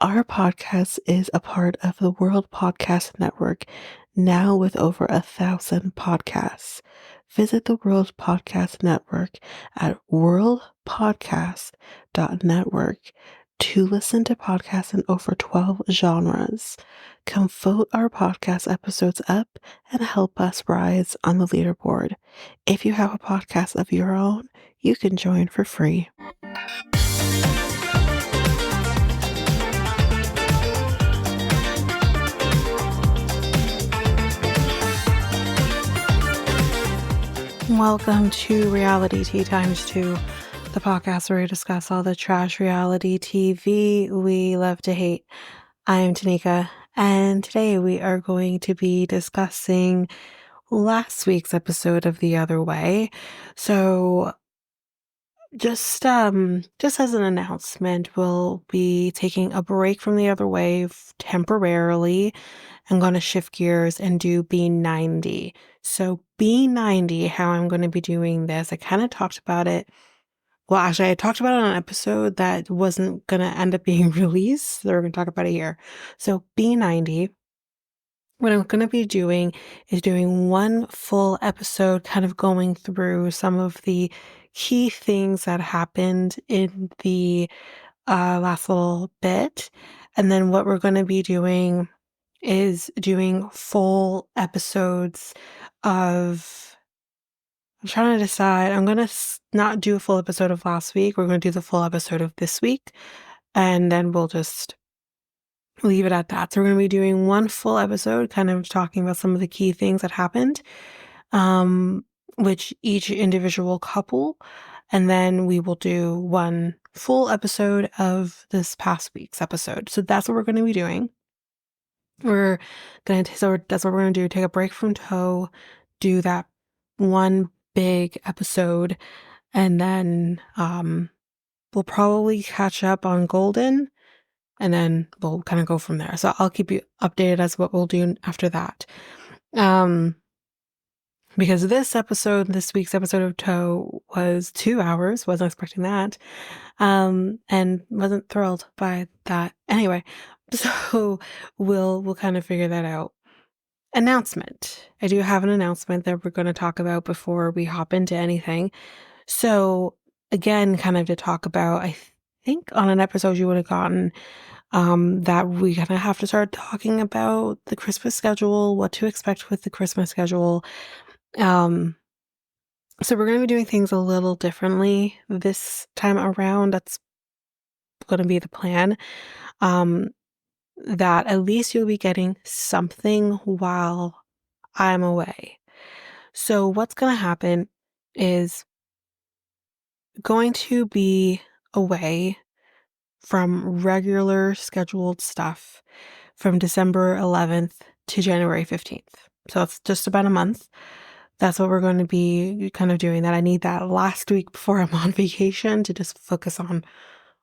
Our podcast is a part of the World Podcast Network, now with over 1,000 podcasts. Visit the World Podcast Network at worldpodcast.network to listen to podcasts in over 12 genres. Come vote our podcast episodes up and help us rise on the leaderboard. If you have a podcast of your own, you can join for free. Welcome to Reality Tea Times 2, the podcast where we discuss all the trash reality TV we love to hate. I'm Tanika, and today we are going to be discussing last week's episode of The Other Way. So just as an announcement, we'll be taking a break from The Other Way temporarily. I'm going to shift gears and do B90. So B90, how I'm going to be doing this, I kind of talked about it. Well, actually, I talked about it on an episode that wasn't going to end up being released. So we're going to talk about it here. So B90, what I'm going to be doing is doing one full episode, kind of going through some of the key things that happened in the last little bit. And then what we're going to be doing is doing full episodes of, I'm trying to decide, I'm going to not do a full episode of last week. We're going to do the full episode of this week, and then we'll just leave it at that. So we're going to be doing one full episode, kind of talking about some of the key things that happened, which each individual couple, and then we will do one full episode of this past week's episode. So that's what we're going to be doing. That's what we're going to do. Take a break from Toe, do that one big episode, and then we'll probably catch up on Golden, and then we'll kind of go from there. So I'll keep you updated as what we'll do after that. Because this week's episode of Toe was 2 hours, wasn't expecting that, and wasn't thrilled by that. Anyway, so we'll kind of figure that out. Announcement. I do have an announcement that we're going to talk about before we hop into anything. So again, kind of to talk about, I think on an episode you would have gotten that we kind of have to start talking about the Christmas schedule, what to expect with the Christmas schedule. So we're going to be doing things a little differently this time around. That's going to be the plan. That at least you'll be getting something while I'm away. So what's going to happen is going to be away from regular scheduled stuff from December 11th to January 15th. So it's just about a month. That's what we're going to be kind of doing. That I need that last week before I'm on vacation to just focus on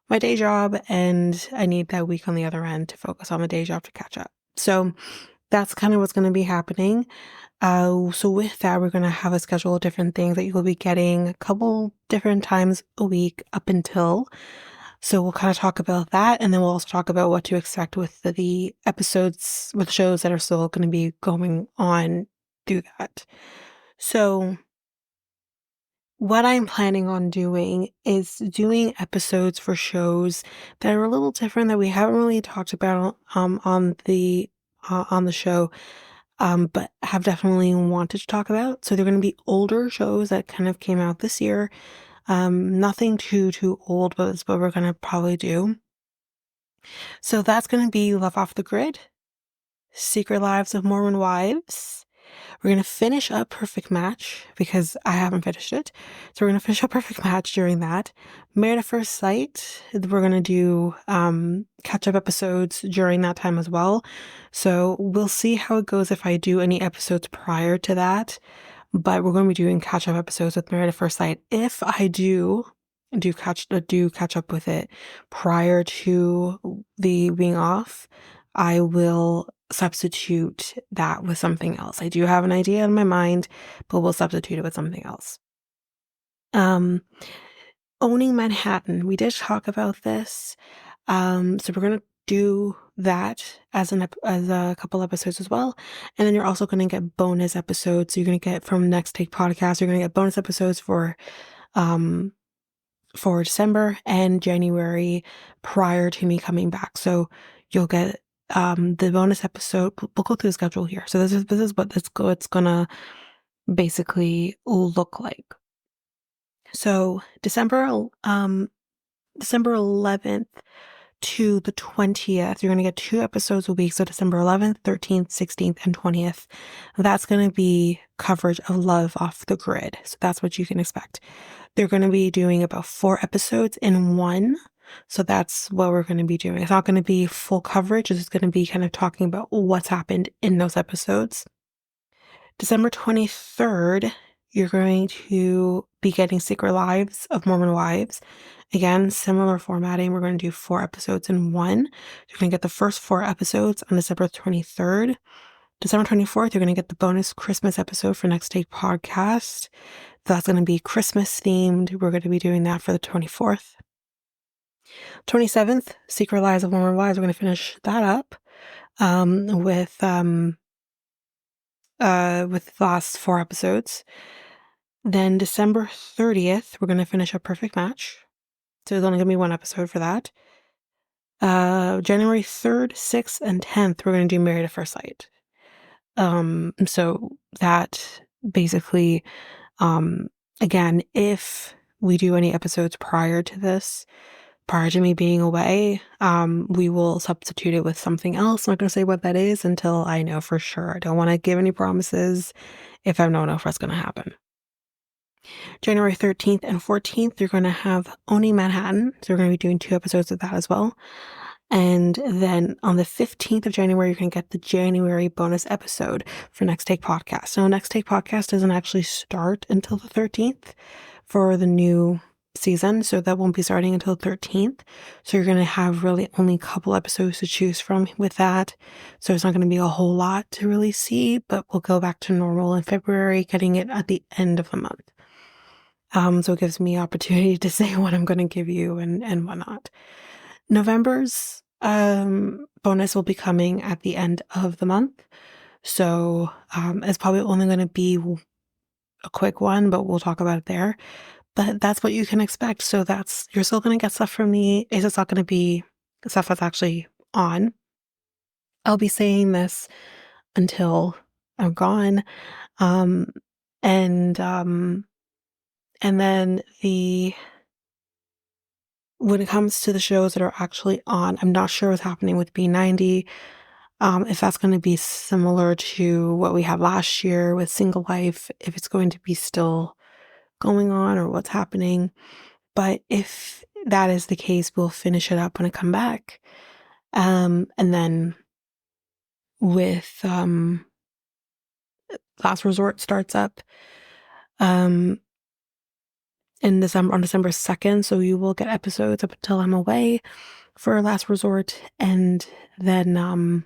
my day job, and I need that week on the other end to focus on my day job to catch up. So that's kind of what's going to be happening. So with that, we're going to have a schedule of different things that you will be getting a couple different times a week up until. So we'll kind of talk about that, and then we'll also talk about what to expect with the episodes, with shows that are still going to be going on through that. So what I'm planning on doing is doing episodes for shows that are a little different, that we haven't really talked about on the show, but have definitely wanted to talk about. So they're going to be older shows that kind of came out this year. Nothing too old, but it's what we're going to probably do. So that's going to be Love Off the Grid, Secret Lives of Mormon Wives. We're going to finish up Perfect Match because I haven't finished it. So we're going to finish up Perfect Match during that. Married at First Sight, we're going to do catch-up episodes during that time as well. So we'll see how it goes if I do any episodes prior to that. But we're going to be doing catch-up episodes with Married at First Sight. If I do catch up with it prior to the being off, I will substitute that with something else. I do have an idea in my mind, but we'll substitute it with something else. Owning Manhattan. We did talk about this. So we're going to do that as as a couple episodes as well. And then you're also going to get bonus episodes. So you're going to get from Next Take Podcast, you're going to get bonus episodes um for December and January prior to me coming back. So you'll get the bonus episode. We'll go through the schedule here. So this is what it's gonna basically look like. So December 11th to the 20th, you're going to get 2 episodes a week. So December 11th, 13th, 16th, and 20th. That's going to be coverage of Love Off the Grid. So that's what you can expect. They're going to be doing about 4 episodes in one. So that's what we're going to be doing. It's not going to be full coverage. It's just going to be kind of talking about what's happened in those episodes. December 23rd, you're going to be getting Secret Lives of Mormon Wives. Again, similar formatting. We're going to do 4 episodes in one. You're going to get the first 4 episodes on December 23rd. December 24th, you're going to get the bonus Christmas episode for Next Take Podcast. That's going to be Christmas themed. We're going to be doing that for the 24th. 27th, Secret Lives of Mormon Wives. We're going to finish that up with the last 4 episodes. Then December 30th, we're going to finish a Perfect Match. So there's only going to be 1 episode for that. January 3rd, 6th, and 10th, we're going to do Married at First Sight. So that basically, again, if we do any episodes prior to me being away, we will substitute it with something else. I'm not going to say what that is until I know for sure. I don't want to give any promises if I don't know if that's going to happen. January 13th and 14th, you're going to have Owning Manhattan. So we're going to be doing 2 episodes of that as well. And then on the 15th of January, you're going to get the January bonus episode for Next Take Podcast. So Next Take Podcast doesn't actually start until the 13th for the new season. So that won't be starting until the 13th. So you're going to have really only a couple episodes to choose from with that. So it's not going to be a whole lot to really see, but we'll go back to normal in February, getting it at the end of the month. So it gives me opportunity to say what I'm going to give you and whatnot. November's bonus will be coming at the end of the month. So it's probably only going to be a quick one, but we'll talk about it there. But that's what you can expect. So you're still going to get stuff from me. It's just not going to be stuff that's actually on. I'll be saying this until I'm gone. And then when it comes to the shows that are actually on, I'm not sure what's happening with B90. If that's going to be similar to what we had last year with Single Life, if it's going to be still going on or what's happening. But if that is the case, we'll finish it up when I come back. And then with Last Resort starts up on December 2nd. So you will get episodes up until I'm away for Last Resort. And then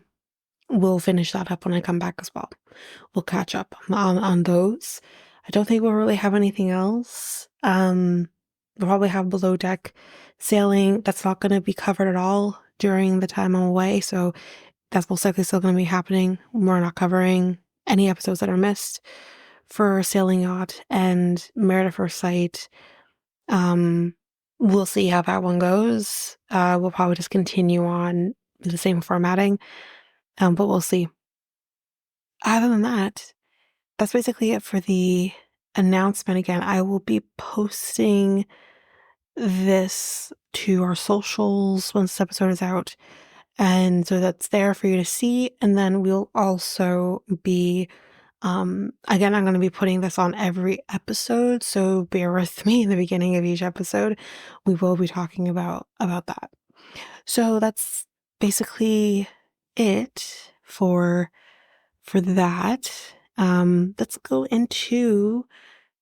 we'll finish that up when I come back as well. We'll catch up on those. I don't think we'll really have anything else. We'll probably have Below Deck Sailing. That's not going to be covered at all during the time I'm away. So that's most likely still going to be happening. We're not covering any episodes that are missed for Sailing Yacht and Married at First Sight. We'll see how that one goes. We'll probably just continue on the same formatting, but we'll see. Other than that, that's basically it for the announcement. Again, I will be posting this to our socials once this episode is out, and so that's there for you to see. And then we'll also be again, I'm going to be putting this on every episode, so bear with me in the beginning of each episode. We will be talking about that. So that's basically it for that. Let's go into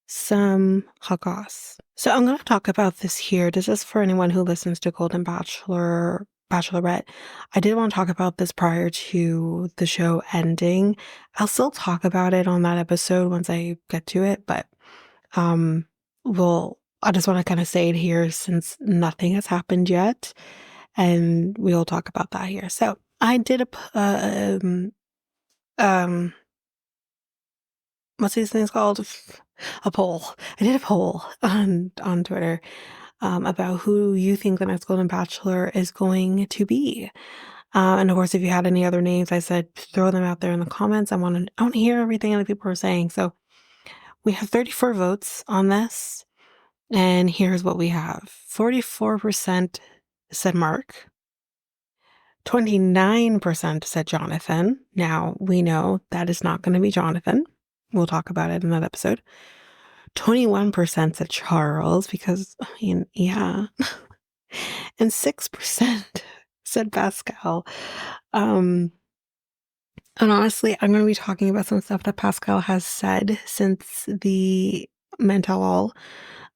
some hot goss. So I'm going to talk about this here. This is for anyone who listens to Golden Bachelor, Bachelorette. I did want to talk about this prior to the show ending. I'll still talk about it on that episode once I get to it, but I just want to kind of say it here since nothing has happened yet. and we'll talk about that here. So I did what's these things called? A poll. I did a poll on Twitter about who you think the next Golden Bachelor is going to be. And of course, if you had any other names, I said throw them out there in the comments. I want to hear everything that people are saying. So we have 34 votes on this, and here's what we have: 44% said Mark, 29% said Jonathan. Now we know that is not going to be Jonathan. We'll talk about it in that episode. 21% said Charles, because, I mean, yeah. And 6% said Pascal. And honestly, I'm going to be talking about some stuff that Pascal has said since the Men Tell All.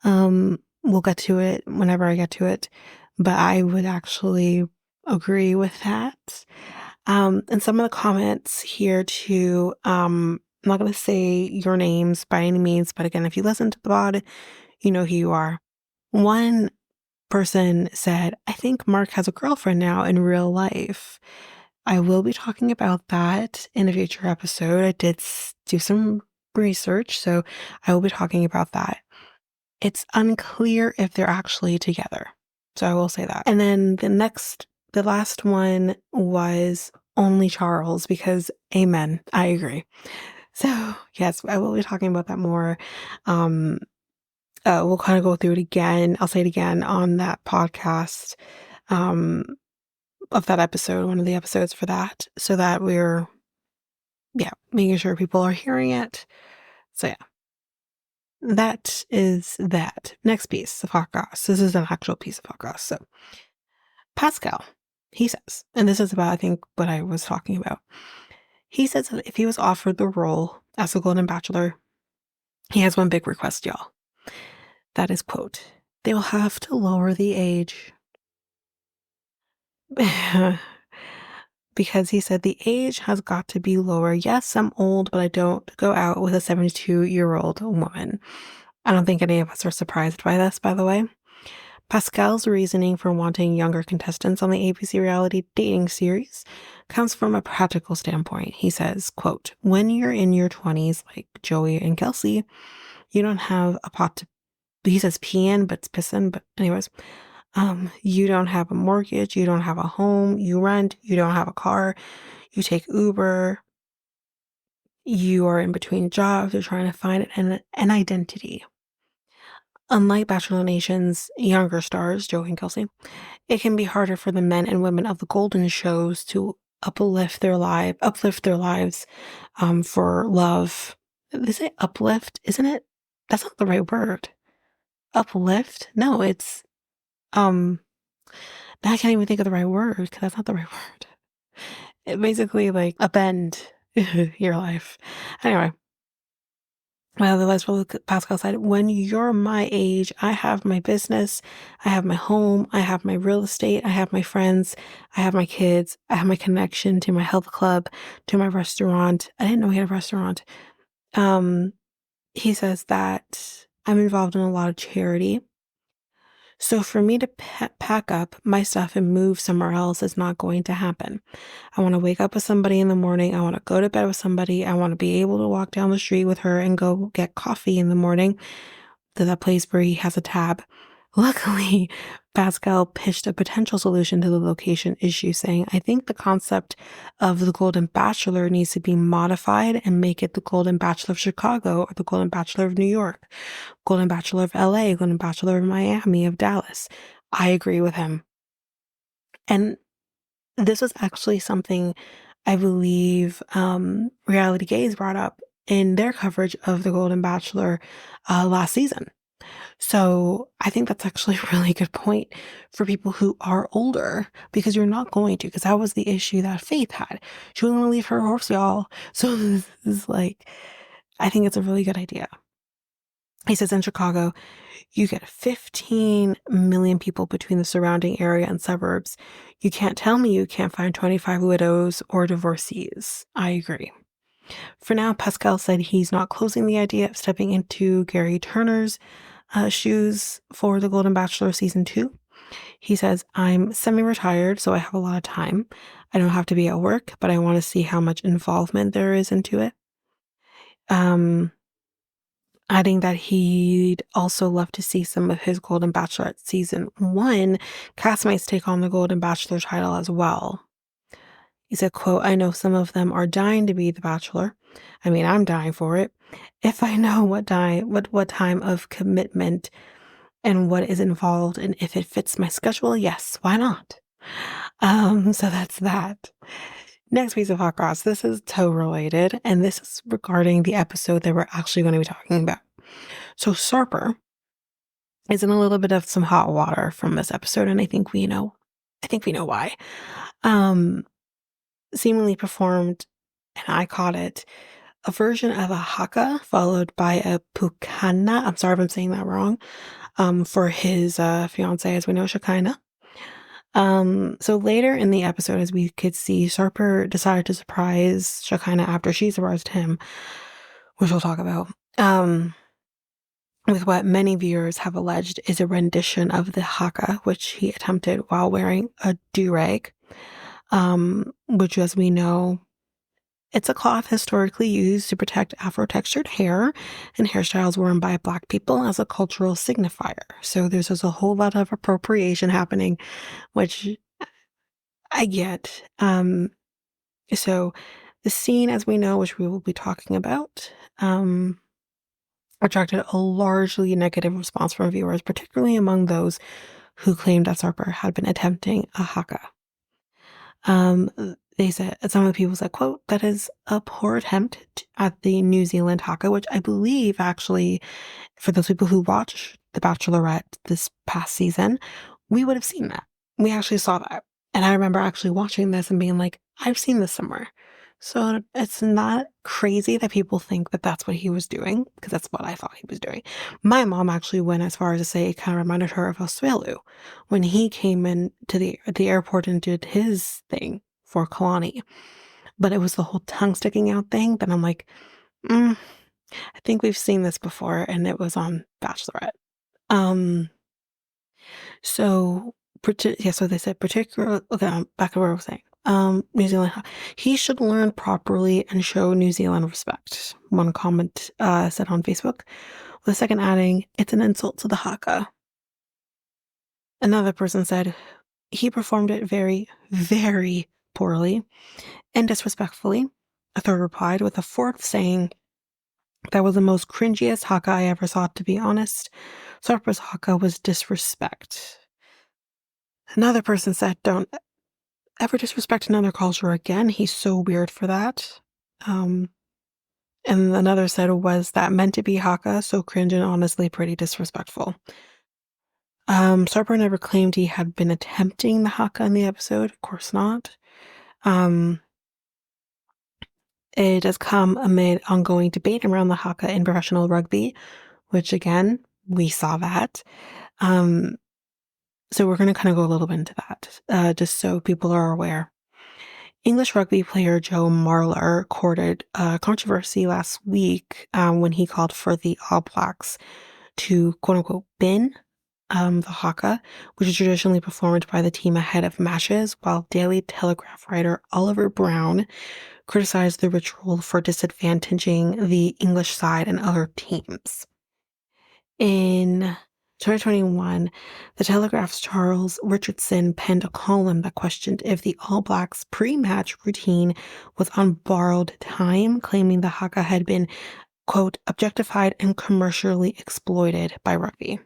We'll get to it whenever I get to it, but I would actually agree with that. And some of the comments here too, I'm not going to say your names by any means, but again, if you listen to the pod, you know who you are. One person said, I think Mark has a girlfriend now in real life. I will be talking about that in a future episode. I did do some research, so I will be talking about that. It's unclear if they're actually together. So I will say that. And then the last one was only Charles, because amen, I agree. So yes, I will be talking about that more. We'll kind of go through it again. I'll say it again on that podcast of that episode, one of the episodes for that, so that we're, making sure people are hearing it. So yeah, that is that. Next piece of hot goss. This is an actual piece of hot goss. So Pascal, he says, and this is about, I think, what I was talking about. He says that if he was offered the role as a Golden Bachelor, he has one big request, y'all. That is, quote, they will have to lower the age. Because he said the age has got to be lower. Yes, I'm old, but I don't go out with a 72-year-old woman. I don't think any of us are surprised by this, by the way. Pascal's reasoning for wanting younger contestants on the ABC reality dating series comes from a practical standpoint. He says, quote, when you're in your 20s, like Joey and Kelsey, you don't have a pot to, he says pee in, but it's pissin', but anyways, you don't have a mortgage, you don't have a home, you rent, you don't have a car, you take Uber, you are in between jobs, you're trying to find an identity. Unlike Bachelor Nation's younger stars, Joey and Kelsey, it can be harder for the men and women of the Golden shows to uplift their lives for love. They say uplift, isn't it? That's not the right word. Uplift? No, it's now I can't even think of the right word, because that's not the right word. It basically like upend your life. Anyway. Well, the last one, Pascal said, when you're my age, I have my business, I have my home, I have my real estate, I have my friends, I have my kids, I have my connection to my health club, to my restaurant. I didn't know he had a restaurant. He says that I'm involved in a lot of charity. So for me to pack up my stuff and move somewhere else is not going to happen. I want to wake up with somebody in the morning. I want to go to bed with somebody. I want to be able to walk down the street with her and go get coffee in the morning to that place where he has a tab. Luckily, Pascal pitched a potential solution to the location issue, saying, I think the concept of the Golden Bachelor needs to be modified and make it the Golden Bachelor of Chicago or the Golden Bachelor of New York, Golden Bachelor of LA, Golden Bachelor of Miami, of Dallas. I agree with him. And this was actually something I believe Reality Gaze brought up in their coverage of the Golden Bachelor last season. So I think that's actually a really good point for people who are older, because you're not going to, because that was the issue that Faith had. She wasn't going to leave her horse, y'all. So this is like, I think it's a really good idea. He says in Chicago, you get 15 million people between the surrounding area and suburbs. You can't tell me you can't find 25 widows or divorcees. I agree. For now, Pascal said he's not closing the idea of stepping into Gary Turner's shoes for the Golden Bachelor season 2. He says, I'm semi-retired, so I have a lot of time. I don't have to be at work, but I want to see how much involvement there is into it. Um, Adding that he'd also love to see some of his Golden Bachelorette season 1 castmates take on the Golden Bachelor title as well. He said, quote, I know some of them are dying to be the Bachelor. I mean, I'm dying for it. If I know what time of commitment and what is involved and if it fits my schedule, yes, why not? So that's that. Next piece of hot cross. This is toe related, and this is regarding the episode that we're actually going to be talking about. So Sarper is in a little bit of some hot water from this episode, and I think we know why. Um, Seemingly performed, and I caught it, a version of a haka followed by a pukana. I'm sorry if I'm saying that wrong. For his fiance, as we know, Shekinah. So later in the episode, as we could see, Sarper decided to surprise Shekinah after she surprised him, which we'll talk about. With what many viewers have alleged is a rendition of the haka, which he attempted while wearing a do-rag, which, as we know, it's a cloth historically used to protect Afro-textured hair and hairstyles worn by Black people as a cultural signifier. So there's just a whole lot of appropriation happening, which I get. So the scene, as we know, which we will be talking about, attracted a largely negative response from viewers, particularly among those who claimed that Sarper had been attempting a haka. They said, some of the people said, quote, that is a poor attempt at the New Zealand haka, which I believe actually, for those people who watch The Bachelorette this past season, we would have seen that. We actually saw that. And I remember actually watching this and being like, I've seen this somewhere. So it's not crazy that people think that that's what he was doing, because that's what I thought he was doing. My mom actually went as far as to say it kind of reminded her of Oswelu when he came in to the airport and did his thing for Kalani. But it was the whole tongue sticking out thing that I'm like, I think we've seen this before, and it was on Bachelorette. So they said particular. Okay, back to where I was saying. New Zealand, he should learn properly and show New Zealand respect. One comment said on Facebook, with a second adding, it's an insult to the haka. Another person said, he performed it very, very poorly and disrespectfully. A third replied with a fourth saying, that was the most cringiest haka I ever saw, to be honest. Sarper's haka was disrespect. Another person said, don't ever disrespect another culture again. He's so weird for that. And another said, was that meant to be haka? So cringe and honestly pretty disrespectful. Sarper never claimed he had been attempting the haka in the episode. Of course not. It has come amid ongoing debate around the haka in professional rugby, which again, we saw that. So we're going to kind of go a little bit into that, just so people are aware. English rugby player Joe Marler courted a controversy last week when he called for the All Blacks to, quote-unquote, bin the haka, which is traditionally performed by the team ahead of matches, while Daily Telegraph writer Oliver Brown criticized the ritual for disadvantaging the English side and other teams. In 2021, the Telegraph's Charles Richardson penned a column that questioned if the All Blacks' pre-match routine was on borrowed time, claiming the haka had been, quote, objectified and commercially exploited by rugby.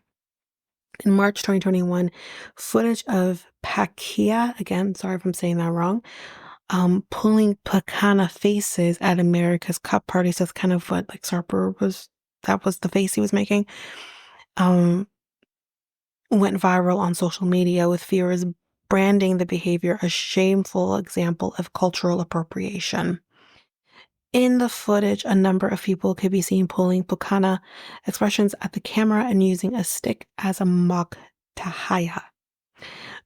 In March 2021, footage of Pakia, again, sorry if I'm saying that wrong, pulling Pakana faces at America's Cup parties. That's kind of what like Sarper was, that was the face he was making, went viral on social media, with viewers branding the behavior a shameful example of cultural appropriation. In the footage, a number of people could be seen pulling Pukana expressions at the camera and using a stick as a mock tahaya.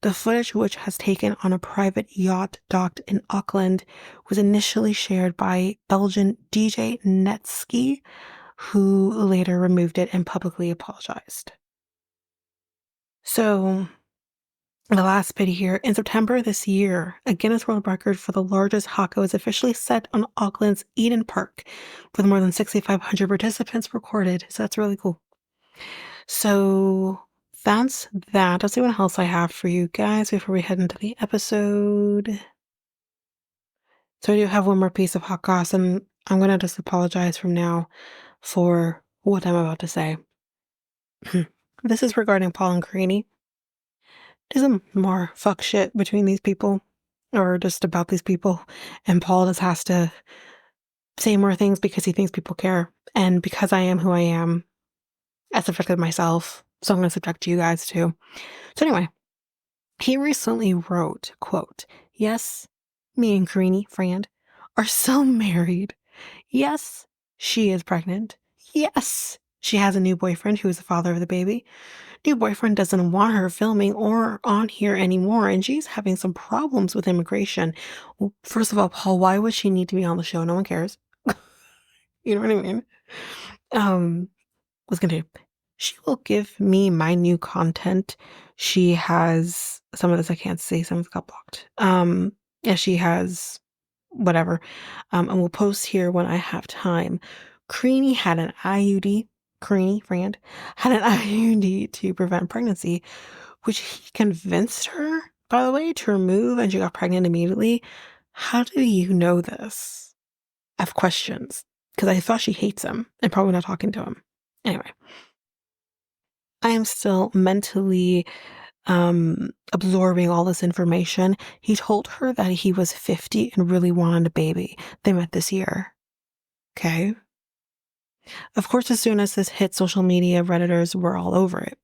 The footage, which has taken on a private yacht docked in Auckland, was initially shared by Belgian DJ Netski, who later removed it and publicly apologized. So The last bit here. In September this year, a Guinness World Record for the largest haka was officially set on Auckland's Eden Park, with more than 6,500 participants recorded. So that's really cool. So that's that. Let's see what else I have for you guys before we head into the episode. So I do have one more piece of hot goss, and I'm going to just apologize from now for what I'm about to say. This is regarding Paul and Karini. There's some more fuck shit between these people, or just about these people, and Paul just has to say more things because he thinks people care, and because I am who I am, that's affected myself, so I'm going to subject you guys too. So anyway, he recently wrote, quote, "Yes, me and Karini, friend, are still married. Yes, she is pregnant. Yes, she has a new boyfriend who is the father of the baby. New boyfriend doesn't want her filming or on here anymore, and she's having some problems with immigration." Well, first of all, Paul, why would she need to be on the show? No one cares. You know what I mean? Was gonna She will give me my new content. She has some of this I can't say, some of it got blocked. Yeah, she has whatever. And we'll post here when I have time. Creanie had an IUD, Creanie, friend, had an IUD to prevent pregnancy, which he convinced her, by the way, to remove, and she got pregnant immediately. How do you know this? I have questions, because I thought she hates him and probably not talking to him. Anyway, I am still mentally absorbing all this information. He told her that he was 50 and really wanted a baby. They met this year. Okay. Of course, as soon as this hit social media, Redditors were all over it.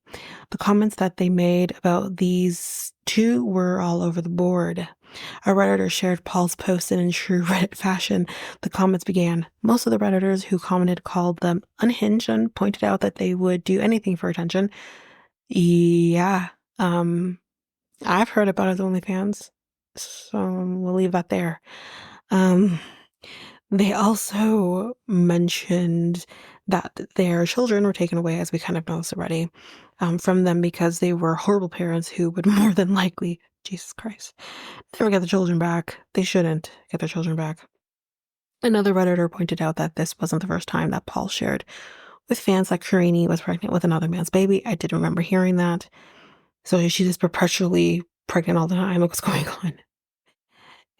The comments that they made about these two were all over the board. A Redditor shared Paul's post, and in true Reddit fashion, the comments began. Most of the Redditors who commented called them unhinged and pointed out that they would do anything for attention. Yeah, I've heard about his OnlyFans, so we'll leave that there. They also mentioned that their children were taken away, as we kind of know this already, from them because they were horrible parents who would more than likely, Jesus Christ, never get the children back. They shouldn't get their children back. Another Redditor pointed out that this wasn't the first time that Paul shared with fans that Karini was pregnant with another man's baby. I did remember hearing that. So is she just perpetually pregnant all the time? What's going on?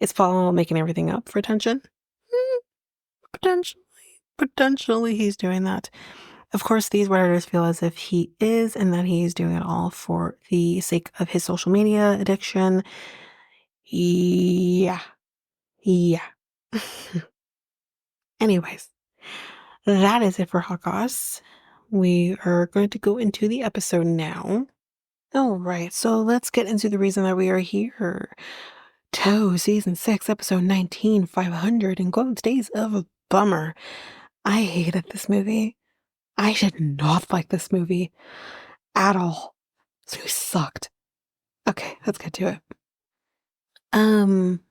Is Paul making everything up for attention? Potentially. Potentially he's doing that. Of course, these Redditors feel as if he is, and that he's doing it all for the sake of his social media addiction. Yeah. Yeah. Anyways, that is it for Hot Goss. We are going to go into the episode now. All right, so let's get into the reason that we are here. Toe, Season 6, Episode 19, 500, in quotes, Days of a Bummer. I hated this movie. I did not like this movie at all. This movie sucked. Okay, let's get to it.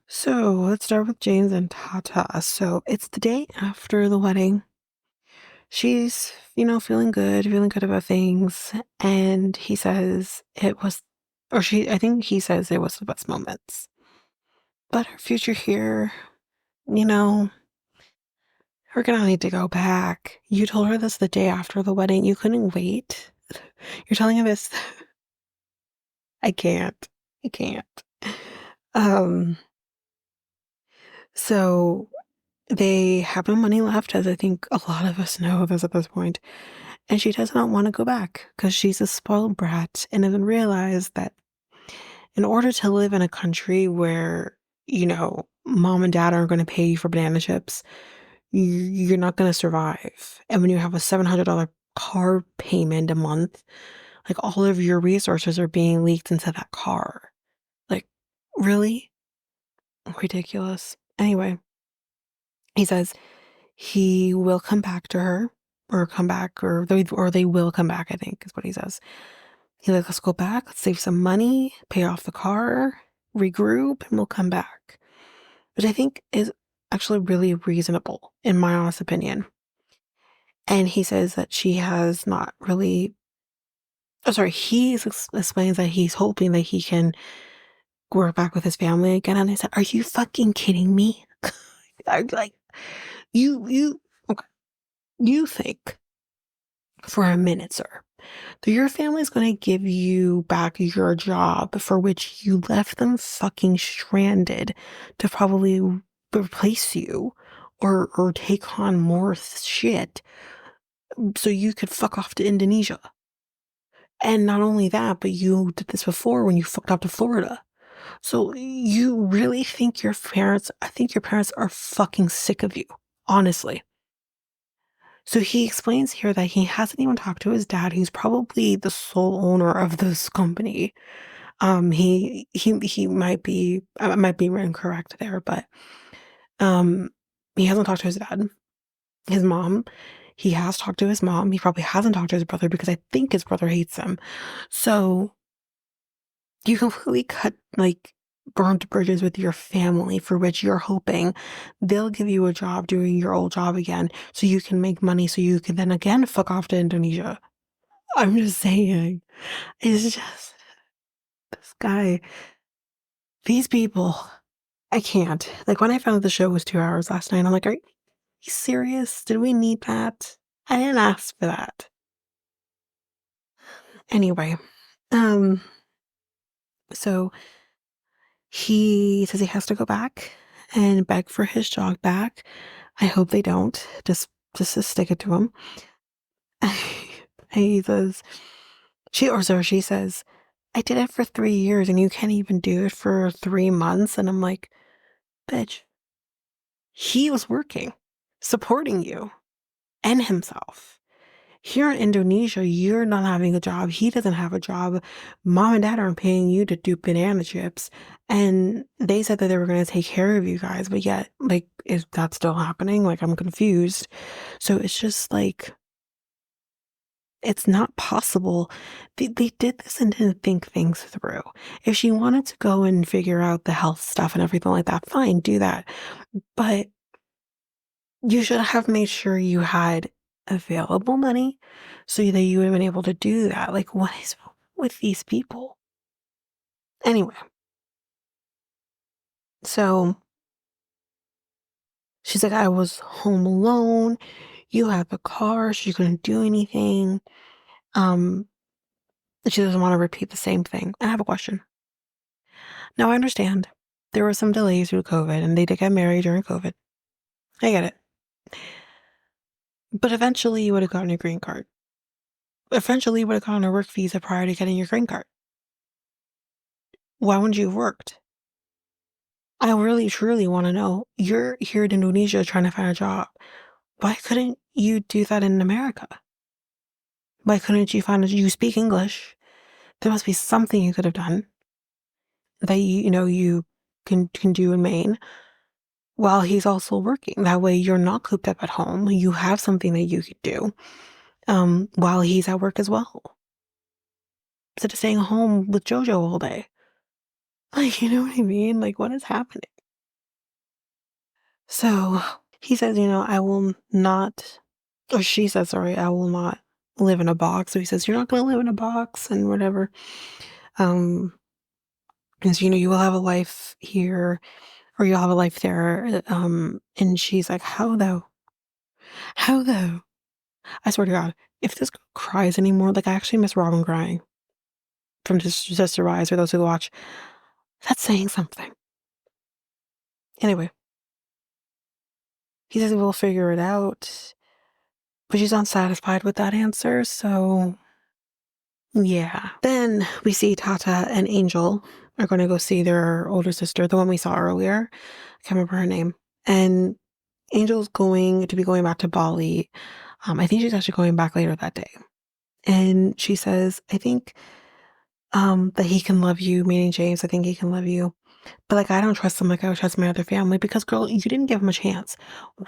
So let's start with James and Tatha. So it's the day after the wedding. She's, feeling good about things. And he says it was, I think he says it was the best moments. But her future here, you know, we're gonna need to go back. You told her this the day after the wedding. You couldn't wait. You're telling her this. I can't. I can't. So they have no money left, as I think a lot of us know this at this point. And she does not want to go back because she's a spoiled brat and doesn't realize that in order to live in a country where, mom and dad aren't going to pay you for banana chips, you're not going to survive. And when you have a $700 car payment a month, like all of your resources are being leaked into that car. Like, really? Ridiculous. Anyway, he says he will come back to her, or come back, or they will come back, I think is what he says. He's like, let's go back, let's save some money, pay off the car, regroup, and we'll come back. Which I think is actually really reasonable, in my honest opinion. And he says that she has not really Oh, sorry, explains that he's hoping that he can work back with his family again. And I said, "Are you fucking kidding me?" I'm like, you, okay. You think for a minute, sir, that your family's going to give you back your job for which you left them fucking stranded to probably replace you or take on more shit so you could fuck off to Indonesia. And not only that, but you did this before when you fucked off to Florida. So you really think I think your parents are fucking sick of you, honestly. So he explains here that he hasn't even talked to his dad, who's probably the sole owner of this company. He might be, I might be incorrect there, but um, he hasn't talked to his dad. His mom, he has talked to his mom. He probably hasn't talked to his brother because I think his brother hates him. So you completely cut like burnt bridges with your family for which you're hoping they'll give you a job doing your old job again so you can make money so you can then again fuck off to Indonesia. I'm just saying. It's just this guy, these people, I can't. Like when I found out the show was 2 hours last night, I'm like, are you serious? Did we need that? I didn't ask for that. Anyway, um, so he says he has to go back and beg for his job back. I hope they don't. Just to stick it to him. He says, she says, I did it for 3 years and you can't even do it for 3 months. And I'm like, bitch, he was working, supporting you and himself. Here in Indonesia, you're not having a job. He doesn't have a job. Mom and dad aren't paying you to do banana chips. And they said that they were going to take care of you guys. But yet, like, is that still happening? Like, I'm confused. So it's just like, it's not possible. They did this and didn't think things through. If she wanted to go and figure out the health stuff and everything like that, fine, do that. But you should have made sure you had available money so that you would have been able to do that. Like, what is with these people? Anyway, so she's like, I was home alone. You had the car. She couldn't do anything. Um, she doesn't want to repeat the same thing. I have a question. Now, I understand there were some delays due to COVID and they did get married during COVID. I get it. But eventually you would have gotten your green card. Eventually you would have gotten a work visa prior to getting your green card. Why wouldn't you have worked? I really truly want to know. You're here in Indonesia trying to find a job. Why couldn't you do that in America? Why couldn't you you speak English? There must be something you could have done that you can do in Maine while he's also working. That way you're not cooped up at home. You have something that you could do while he's at work as well. Instead of staying home with JoJo all day. Like, you know what I mean? Like, what is happening? So he says, I will not, or she says, sorry, I will not live in a box. So he says, you're not going to live in a box and whatever. Because, you will have a life here or you'll have a life there. And she's like, how though? How though? I swear to God, if this girl cries anymore, like I actually miss Robin crying from Sister Rise for those who watch. That's saying something. Anyway, he says we'll figure it out, but she's unsatisfied with that answer, so yeah. Then we see Tatha and Angel are going to go see their older sister, the one we saw earlier. I can't remember her name. And Angel's going to be going back to Bali. I think she's actually going back later that day. And she says, I think that he can love you, meaning James. I think he can love you. But like, I don't trust him like I would trust my other family because, girl, you didn't give him a chance.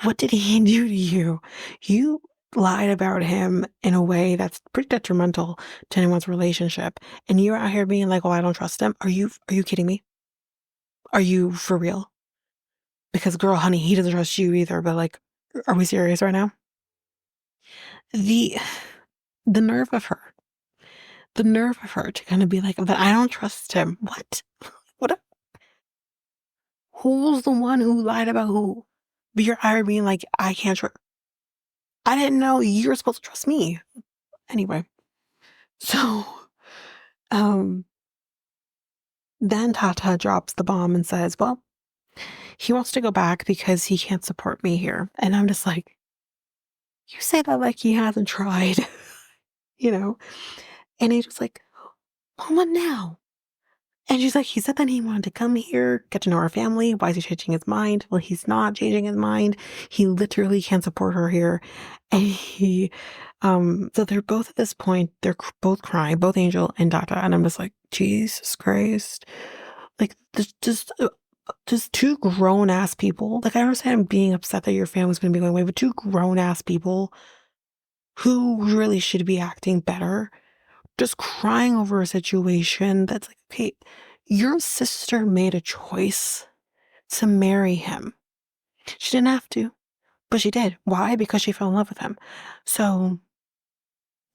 What did he do to you? You lied about him in a way that's pretty detrimental to anyone's relationship. And you're out here being like, oh, I don't trust him. Are you kidding me? Are you for real? Because, girl, honey, he doesn't trust you either. But like, are we serious right now? The the nerve of her. the nerve of her to kind of be like, but I don't trust him. What? What? Who's the one who lied about who? But you're being like, I can't trust. I didn't know you were supposed to trust me. Anyway, so um, then Tatha drops the bomb and says, well, he wants to go back because he can't support me here. And I'm just like, you say that like he hasn't tried, you know? And he's just like, well, what now? And she's like, he said that he wanted to come here, get to know our family. Why is he changing his mind? Well, he's not changing his mind. He literally can't support her here. And so they're both at this point, they're both crying, both Angel and Tatha. And I'm just like, Jesus Christ. Like, just two grown ass people. Like, I understand being upset that your family's going to be going away, but two grown ass people who really should be acting better, just crying over a situation that's like, okay, your sister made a choice to marry him. She didn't have to, but she did. Why? Because she fell in love with him. So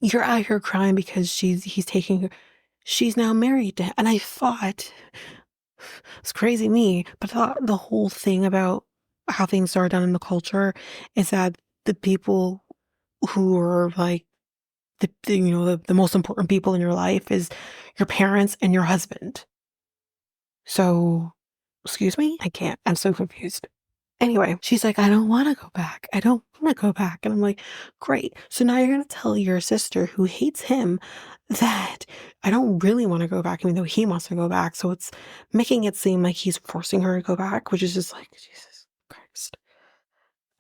you're out here crying because he's taking her. She's now married to him. And I thought, it's crazy me, but I thought the whole thing about how things are done in the culture is that the people who are like the most important people in your life is your parents and your husband. So, excuse me? I can't. I'm so confused. Anyway, she's like, I don't want to go back. I don't want to go back. And I'm like, great. So now you're going to tell your sister who hates him that I don't really want to go back, even though he wants to go back. So it's making it seem like he's forcing her to go back, which is just like, Jesus Christ.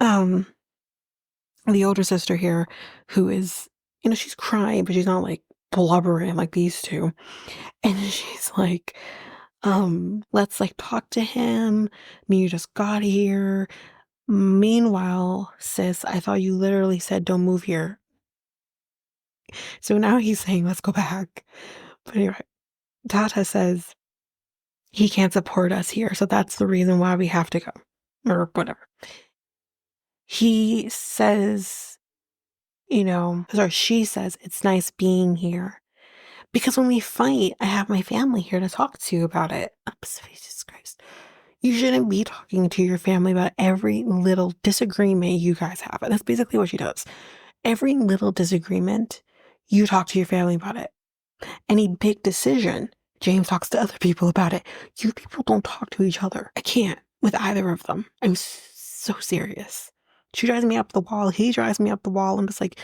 The older sister here, who is, she's crying, but she's not like blubbering like these two. And she's like, let's like talk to him. Me, you just got here. Meanwhile, sis, I thought you literally said don't move here. So now he's saying let's go back. But anyway, Tatha says he can't support us here, so that's the reason why we have to go. Or whatever. He says, she says it's nice being here. Because when we fight, I have my family here to talk to you about it. Oh, Jesus Christ. You shouldn't be talking to your family about every little disagreement you guys have. And that's basically what she does. Every little disagreement, you talk to your family about it. Any big decision, James talks to other people about it. You people don't talk to each other. I can't with either of them. I'm so serious. She drives me up the wall. He drives me up the wall. I'm just like,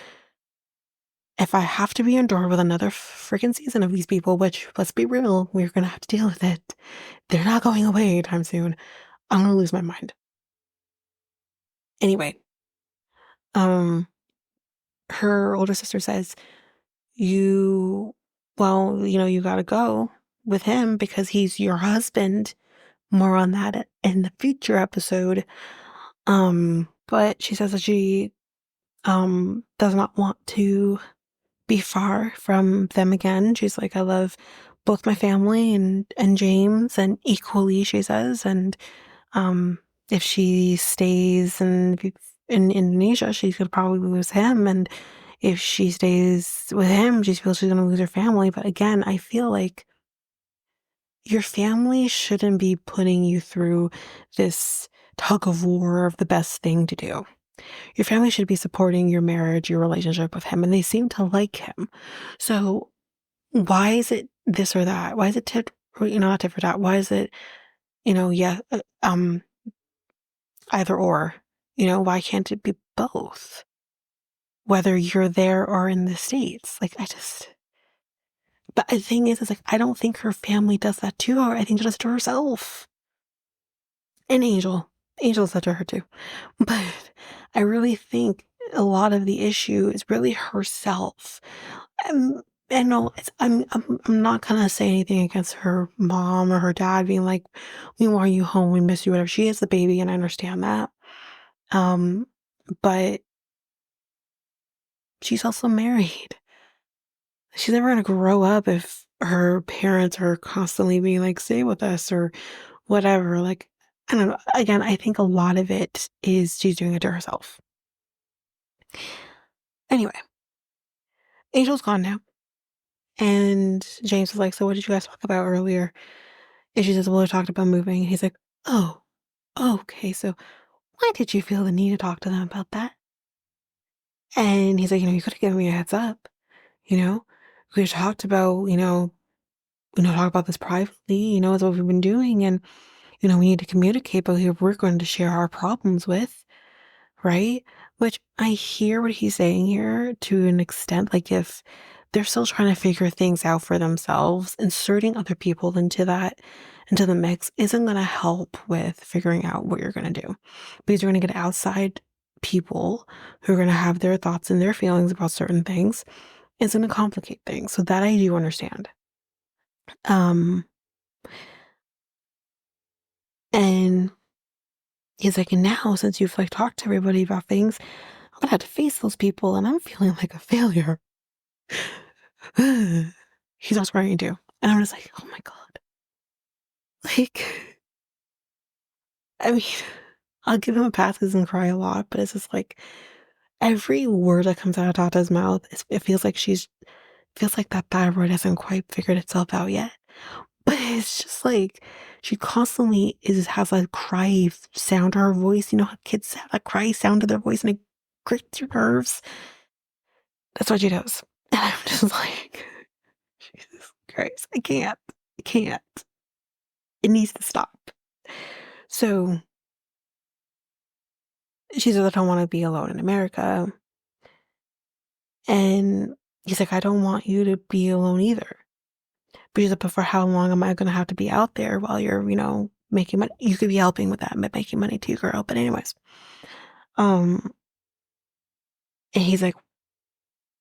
if I have to be endured with another freaking season of these people, which, let's be real, we're going to have to deal with it. They're not going away anytime soon. I'm going to lose my mind. Anyway, her older sister says, you got to go with him because he's your husband. More on that in the future episode. But she says that she, does not want to be far from them again. She's like, I love both my family and James, and equally, she says. And if she stays in Indonesia, she could probably lose him. And if she stays with him, she feels she's going to lose her family. But again, I feel like your family shouldn't be putting you through this tug of war of the best thing to do. Your family should be supporting your marriage, your relationship with him, and they seem to like him. So why is it this or that? Why is it not tit for tat? Why is it, either or? Why can't it be both? Whether you're there or in the States. But the thing is like, I don't think her family does that to her. I think she does it to herself. And Angel does that to her too. But I really think a lot of the issue is really herself. I know I'm not gonna say anything against her mom or her dad being like, we want you home, we miss you, whatever. She is the baby, and I understand that. But she's also married. She's never gonna grow up if her parents are constantly being like, stay with us or whatever. Like, I don't know. Again, I think a lot of it is she's doing it to herself. Anyway, Angel's gone now. And James was like, so what did you guys talk about earlier? And she says, well, we talked about moving. And he's like, oh, okay. So why did you feel the need to talk to them about that? And he's like, you could have given me a heads up, you know? We could have talked about, talk about this privately, is what we've been doing. And, we need to communicate, but who we're going to share our problems with, right? Which I hear what he's saying here to an extent. Like, if they're still trying to figure things out for themselves, inserting other people into the mix isn't going to help with figuring out what you're going to do, because you're going to get outside people who are going to have their thoughts and their feelings about certain things. It's going to complicate things. So that I do understand. And he's like, and now since you've like talked to everybody about things, I'm gonna have to face those people, and I'm feeling like a failure. He's not swearing to, and I'm just like, oh my god. Like, I mean, I'll give him a pass because he doesn't cry a lot, but it's just like every word that comes out of Tata's mouth, it feels like feels like that thyroid hasn't quite figured itself out yet. But it's just like she constantly has a cry sound to her voice. You know how kids have a cry sound to their voice and it grates your nerves? That's what she does. And I'm just like, Jesus Christ, I can't. I can't. It needs to stop. So she says, I don't want to be alone in America. And he's like, I don't want you to be alone either. But she's like, but for how long am I going to have to be out there while you're, making money? You could be helping with that, but making money too, girl. But anyways, and he's like,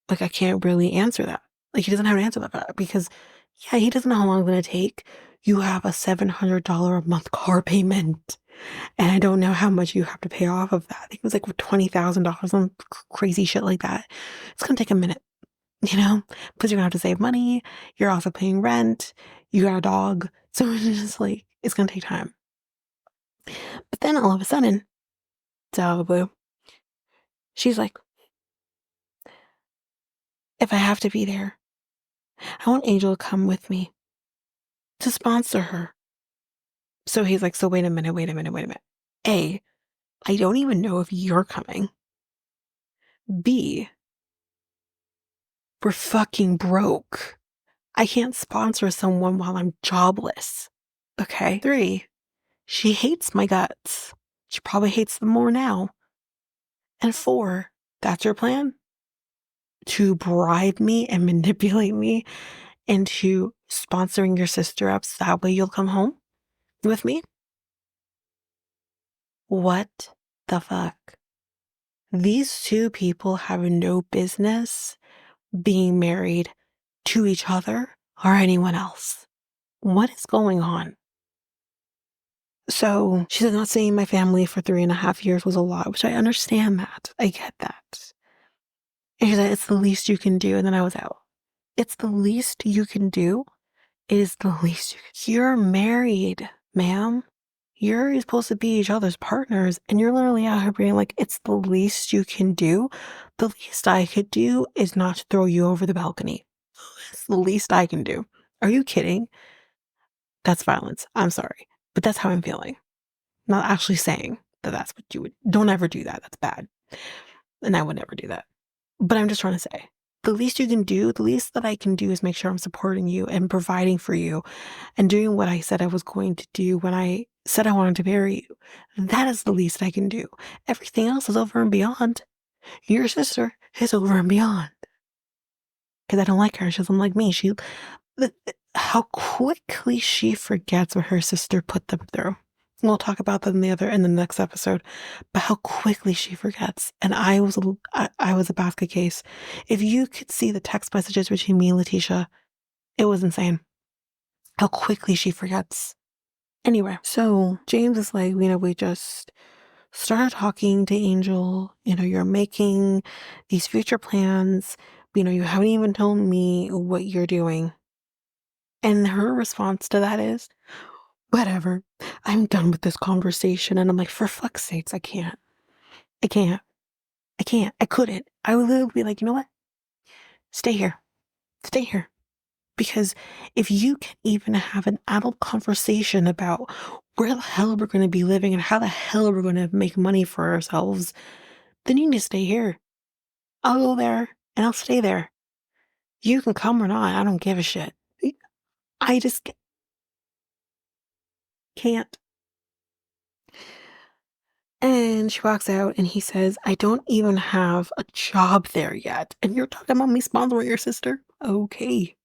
I can't really answer that. Like, he doesn't have an answer to that because, yeah, he doesn't know how long it's going to take. You have a $700 a month car payment, and I don't know how much you have to pay off of that. I think it was like $20,000, some crazy shit like that. It's going to take a minute, because you're going to have to save money. You're also paying rent. You got a dog. So it's just like, it's going to take time. But then all of a sudden, it's out of the blue, she's like, if I have to be there, I want Angel to come with me to sponsor her. So he's like, so wait a minute. A, I don't even know if you're coming. B, we're fucking broke. I can't sponsor someone while I'm jobless. Okay. 3, she hates my guts. She probably hates them more now. And 4, that's your plan? To bribe me and manipulate me into sponsoring your sister up so that way you'll come home with me? What the fuck? These two people have no business being married to each other or anyone else. What is going on? So she said, not seeing my family for 3.5 years was a lot, which I understand that. I get that. And she said, it's the least you can do. And then I was out. It's the least you can do. It is the least you can. You're married, ma'am. You're supposed to be each other's partners, and you're literally out here being like, it's the least you can do. The least I could do is not throw you over the balcony. It's the least I can do. Are you kidding? That's violence. I'm sorry. But that's how I'm feeling. Not actually saying that that's what you would. Don't ever do that. That's bad. And I would never do that. But I'm just trying to say, the least you can do, the least that I can do is make sure I'm supporting you and providing for you and doing what I said I was going to do when I said I wanted to marry you. That is the least I can do. Everything else is over and beyond. Your sister is over and beyond. Because I don't like her. She doesn't like me. How quickly she forgets what her sister put them through. We'll talk about that in the next episode. But how quickly she forgets. And I was a basket case. If you could see the text messages between me and Letitia, it was insane. How quickly she forgets. Anyway, so James is like, we just started talking to Angel. You're making these future plans. You haven't even told me what you're doing. And her response to that is, whatever, I'm done with this conversation. And I'm like, for fuck's sakes, I can't. I couldn't. I would literally be like, you know what? Stay here. Because if you can even have an adult conversation about where the hell we're going to be living and how the hell we're going to make money for ourselves, then you need to stay here. I'll go there and I'll stay there. You can come or not. I don't give a shit. I just can't. And she walks out and he says, I don't even have a job there yet. And you're talking about me sponsoring your sister? Okay.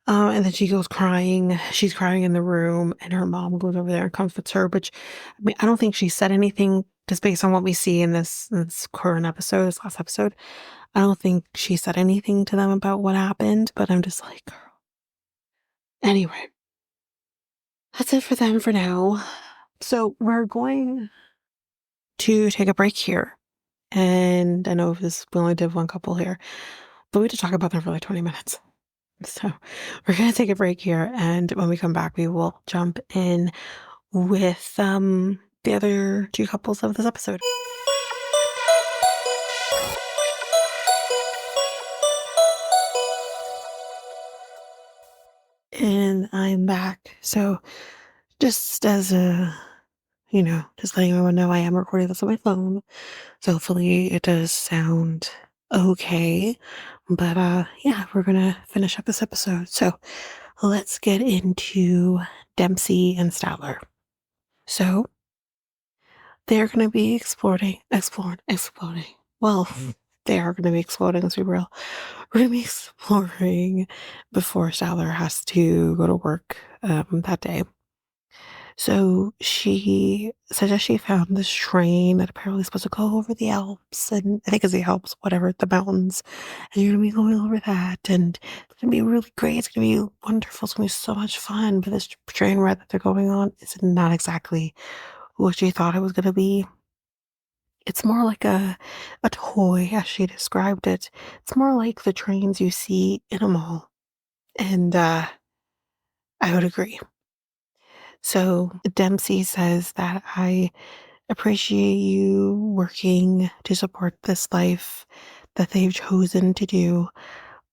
And then she goes crying. She's crying in the room, and her mom goes over there and comforts her. Which, I mean, I don't think she said anything just based on what we see in this current episode, this last episode. I don't think she said anything to them about what happened, but I'm just like, girl. Anyway, that's it for them for now. So we're going to take a break here. And I know we only did one couple here, but we had to talk about them for like 20 minutes. So we're going to take a break here. And when we come back, we will jump in with the other two couples of this episode. And I'm back. So just as just letting everyone know I am recording this on my phone. So hopefully it does sound okay. But yeah, we're gonna finish up this episode. So let's get into Dempsey and Statler. So they're gonna be exploding. Well, they are gonna be exploding, let's be real. We're gonna be exploring before Statler has to go to work that day. So she said that she found this train that apparently is supposed to go over the Alps, and I think it's the Alps, whatever, the mountains. And you're gonna be going over that, and it's gonna be really great. It's gonna be wonderful. It's gonna be so much fun. But this train ride that they're going on is not exactly what she thought it was gonna be. It's more like a toy, as she described it. It's more like the trains you see in a mall, and I would agree. So Dempsey says that I appreciate you working to support this life that they've chosen to do.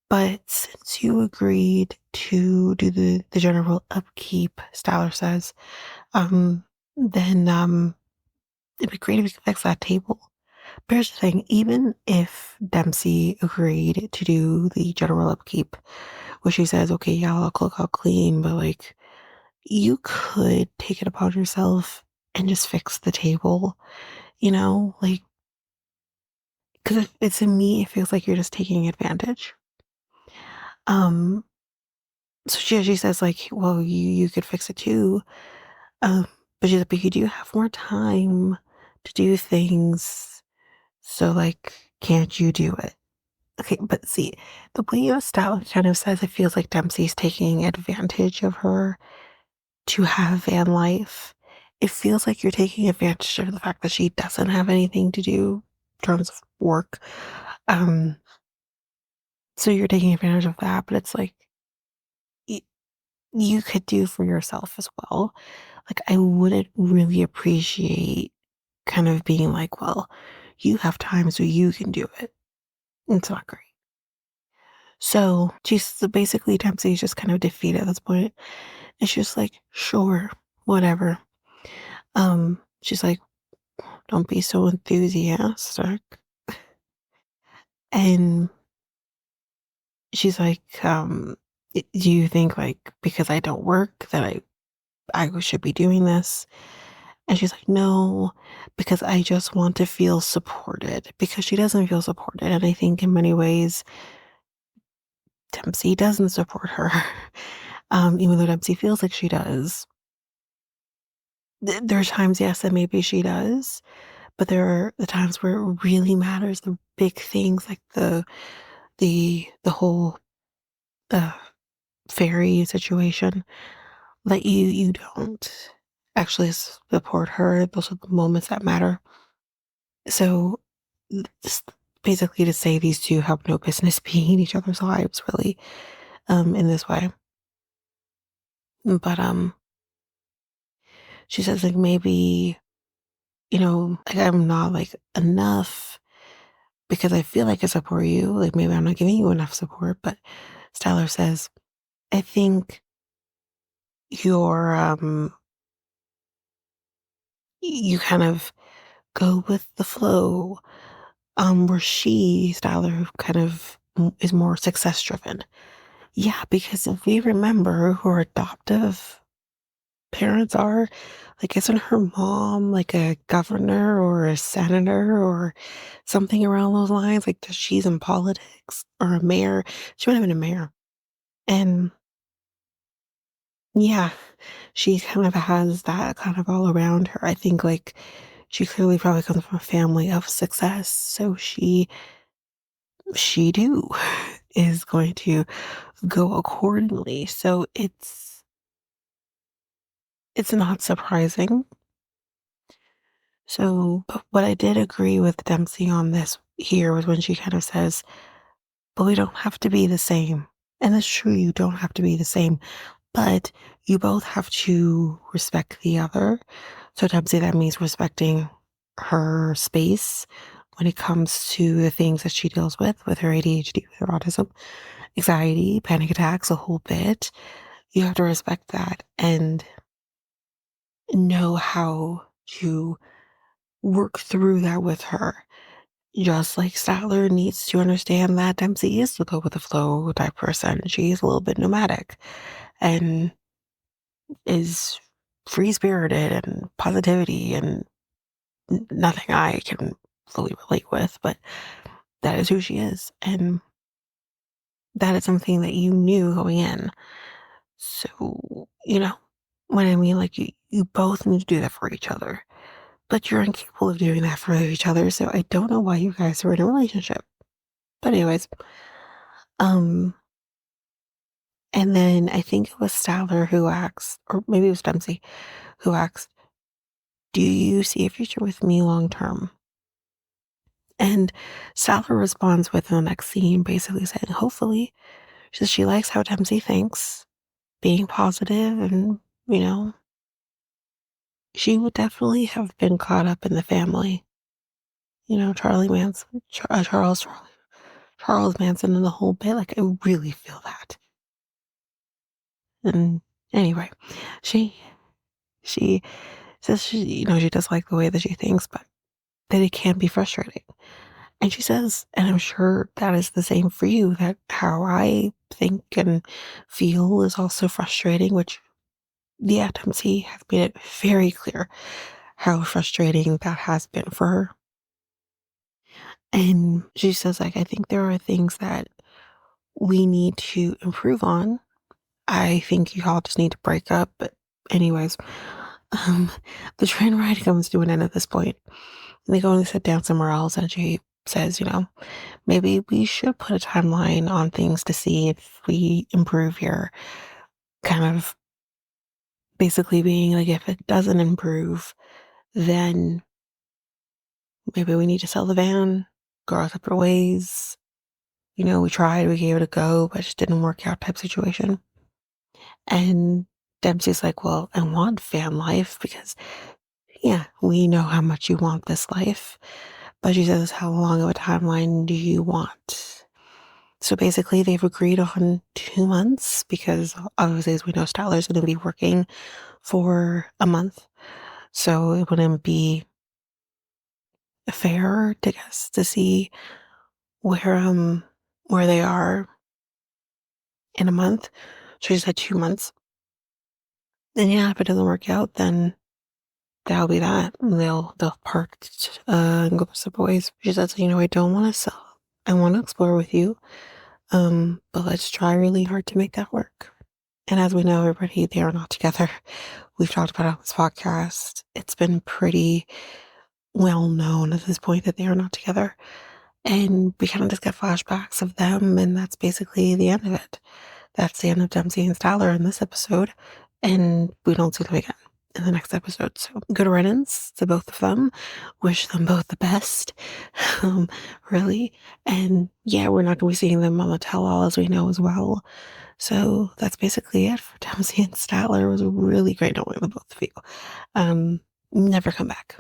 But since you agreed to do the general upkeep, Statler says, then it'd be great if you could fix that table. But here's the thing, even if Dempsey agreed to do the general upkeep, where she says, okay, yeah, I'll cook, I'll clean, but like, you could take it upon yourself and just fix the table, like, because it's to me, it feels like you're just taking advantage. Um, so she says like, well, you could fix it too. But she's like, but you do have more time to do things. So like, can't you do it? Okay, but see, the way your style kind of says it feels like Dempsey's taking advantage of her to have van life. It feels like you're taking advantage of the fact that she doesn't have anything to do in terms of work. Um, so you're taking advantage of that, but it's like you could do for yourself as well. Like, I wouldn't really appreciate kind of being like, well, you have time so you can do it. It's not great. So she's basically Dempsey's just kind of defeated at this point. And she's like, sure, whatever. She's like, don't be so enthusiastic. And she's like, do you think like because I don't work that I should be doing this? And she's like, no, because I just want to feel supported, because she doesn't feel supported. And I think in many ways, Dempsey doesn't support her. Even though Dempsey feels like she does. There are times, yes, that maybe she does, but there are the times where it really matters, the big things like the whole uh, fairy situation, that you don't actually support her. Those are the moments that matter. So this, basically to say these two have no business being in each other's lives, really, in this way. But she says like maybe, like I'm not like enough because I feel like I support you. Like maybe I'm not giving you enough support. But Styler says, I think you're, you kind of go with the flow, where Styler, kind of is more success driven. Yeah, because if we remember who her adoptive parents are, like, isn't her mom like a governor or a senator or something around those lines? Like, she's in politics or a mayor. She might have been a mayor. And yeah, she kind of has that kind of all around her. I think, like, she clearly probably comes from a family of success. So she too is going to go accordingly. So it's not surprising. So, but what I did agree with Dempsey on this here was when she kind of says, but we don't have to be the same. And it's true, you don't have to be the same, but you both have to respect the other. So Dempsey, that means respecting her space when it comes to the things that she deals with her ADHD, with her autism, anxiety, panic attacks, a whole bit. You have to respect that and know how to work through that with her. Just like Statler needs to understand that Dempsey is the go with the flow type person. She's a little bit nomadic and is free spirited and positivity and nothing I can fully relate with, but that is who she is. And that is something that you knew going in. So, what I mean, like, you both need to do that for each other, but you're incapable of doing that for each other. So I don't know why you guys are in a relationship. But anyways, um, and then I think it was Statler who asked, or maybe it was Dempsey who asked, do you see a future with me long term? And Statler responds with the next scene, basically saying, hopefully. She says she likes how Dempsey thinks, being positive, and, you know, she would definitely have been caught up in the family. Charlie Manson, Charles Manson, and the whole bit. Like, I really feel that. And anyway, she she says she does like the way that she thinks, but that it can be frustrating. And she says, and I'm sure that is the same for you, that how I think and feel is also frustrating, which the Dempsey has made it very clear how frustrating that has been for her. And she says, like, I think there are things that we need to improve on. I think you all just need to break up. But anyways, um, the train ride comes to an end at this point. And they go and sit down somewhere else, and she says, maybe we should put a timeline on things to see if we improve here. Kind of basically being like, if it doesn't improve, then maybe we need to sell the van, go our separate ways. We tried, we gave it a go, but it just didn't work out type situation. And Dempsey's like, well, I want van life because, yeah, we know how much you want this life. But she says, how long of a timeline do you want? So basically, they've agreed on 2 months because obviously, as we know, Styler's going to be working for a month. So it wouldn't be fair, to guess, to see where they are in a month. So she said 2 months. And yeah, if it doesn't work out, then that'll be that. And they'll park and go separate ways. She says, I don't want to sell. I want to explore with you. But let's try really hard to make that work. And as we know, everybody, they are not together. We've talked about it on this podcast. It's been pretty well known at this point that they are not together. And we kind of just get flashbacks of them, and that's basically the end of it. That's the end of Dempsey and Statler in this episode, and we don't see them again in the next episode. So good riddance to both of them. Wish them both the best, really. And yeah, we're not going to be seeing them on the tell-all, as we know as well. So that's basically it for Dempsey and Statler. It was really great knowing with both of you. Never come back.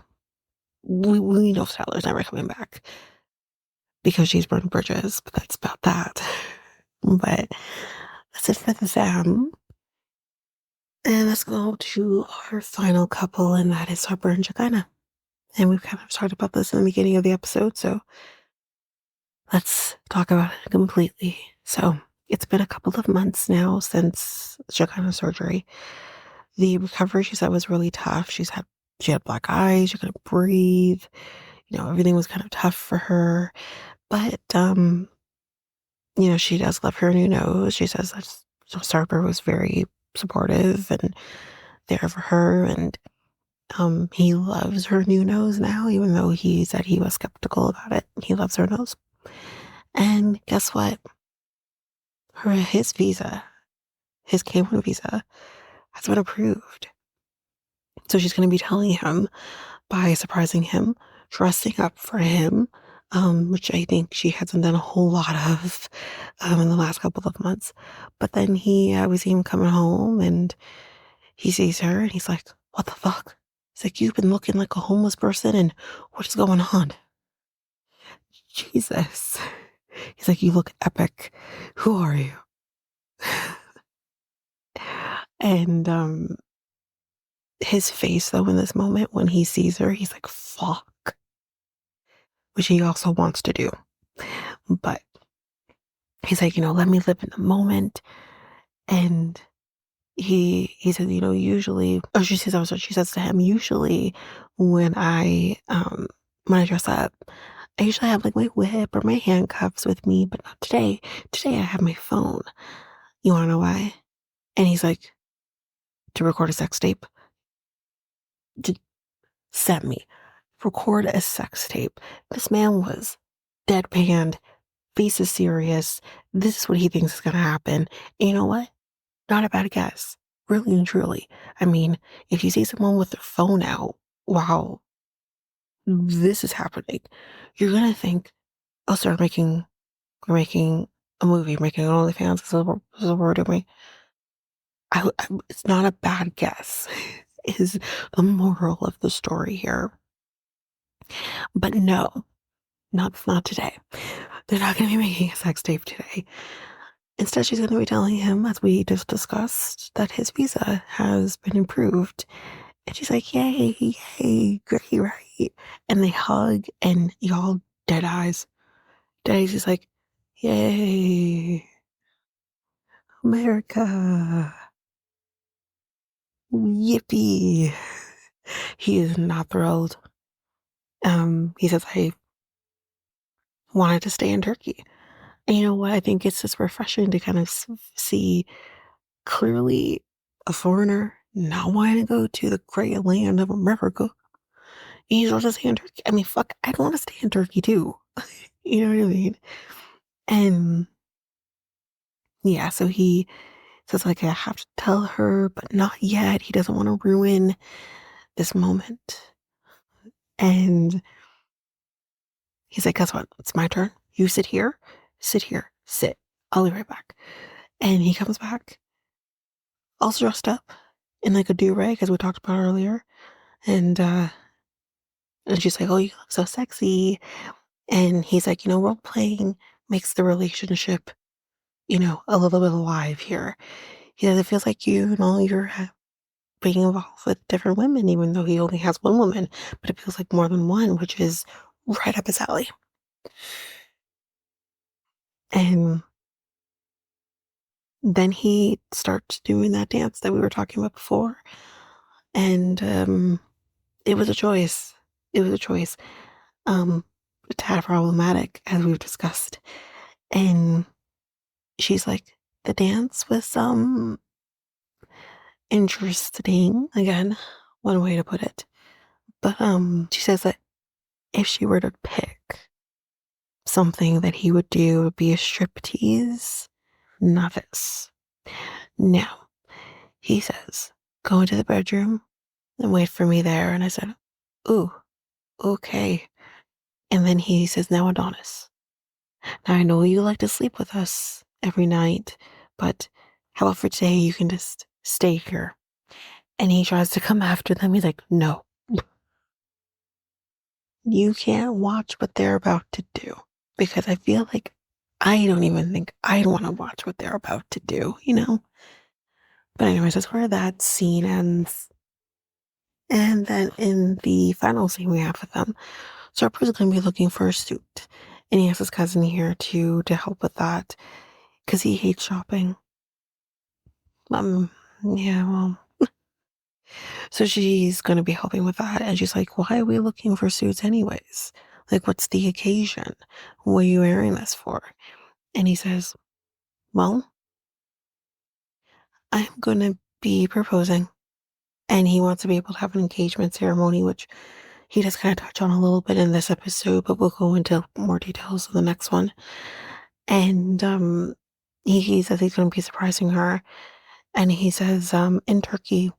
We know Statler's never coming back because she's burned bridges, but that's about that. But that's it for them. And let's go to our final couple, and that is Sarper and Shekinah. And we've kind of talked about this in the beginning of the episode, so let's talk about it completely. So it's been a couple of months now since Shekinah surgery. The recovery, she said, was really tough. She had black eyes, she couldn't breathe. Everything was kind of tough for her. But she does love her new nose. She says that Sarper was very supportive and there for her, and he loves her new nose now, even though he said he was skeptical about it. He loves her nose. And guess what? His visa, his K1 visa, has been approved. So she's going to be telling him by surprising him, dressing up for him, which I think she hasn't done a whole lot of in the last couple of months. But then we see him coming home and he sees her and he's like, what the fuck? He's like, you've been looking like a homeless person and what is going on? Jesus. He's like, you look epic. Who are you? And his face, though, in this moment when he sees her, he's like, fuck. Which he also wants to do. But he's like, let me live in the moment. And he says, usually, she says to him, usually when I dress up, I usually have like my whip or my handcuffs with me, but not today. Today I have my phone. You want to know why? And he's like, to record a sex tape. To send me. Record a sex tape. This man was deadpanned. Face is serious. This is what he thinks is going to happen. And you know what? Not a bad guess. Really and truly. I mean, if you see someone with their phone out while this is happening, you're going to think, oh, sir, we're making a movie, making an OnlyFans. This is what we're doing. It's not a bad guess, is the moral of the story here. But no, not today. They're not going to be making a sex tape today. Instead, she's going to be telling him, as we just discussed, that his visa has been approved. And she's like, yay, yay, great, right? And they hug, and y'all dead eyes. Dead eyes is like, yay, America. Yippee. He is not thrilled. He says, I wanted to stay in Turkey. And you know what? I think it's just refreshing to kind of see clearly a foreigner not wanting to go to the great land of America. He's want to stay in Turkey. I mean, fuck, I want to stay in Turkey too. You know what I mean? And yeah, so he says, like, I have to tell her, but not yet. He doesn't want to ruin this moment. And he's like, guess what? It's my turn. You sit here, sit. I'll be right back. And he comes back, all dressed up in like a do-rag, as we talked about earlier. And she's like, oh, you look so sexy. And he's like, role playing makes the relationship, a little bit alive here. He says, it feels like you're being involved with different women, even though he only has one woman, but it feels like more than one, which is right up his alley. And then he starts doing that dance that we were talking about before. And it was a choice. It was a choice. Tad problematic, as we've discussed. And she's like, the dance was interesting. Again, one way to put it. But she says that if she were to pick something that he would do, it would be a striptease, not this. Now, he says, go into the bedroom and wait for me there. And I said, ooh, okay. And then he says, now Adonis. Now I know you like to sleep with us every night, but how about for today you can just stay here? And he tries to come after them. He's like, no. You can't watch what they're about to do. Because I feel like I don't even think I'd want to watch what they're about to do, you know? But anyways, that's where that scene ends. And then in the final scene we have with them, Sarper's going to be looking for a suit. And he has his cousin here to help with that because he hates shopping. Um, yeah, well, so she's going to be helping with that. And she's like, why are we looking for suits anyways? Like, what's the occasion? What are you wearing this for? And he says, well, I'm going to be proposing. And he wants to be able to have an engagement ceremony, which he does kind of touch on a little bit in this episode, but we'll go into more details in the next one. And he says he's going to be surprising her. And he says, in Turkey,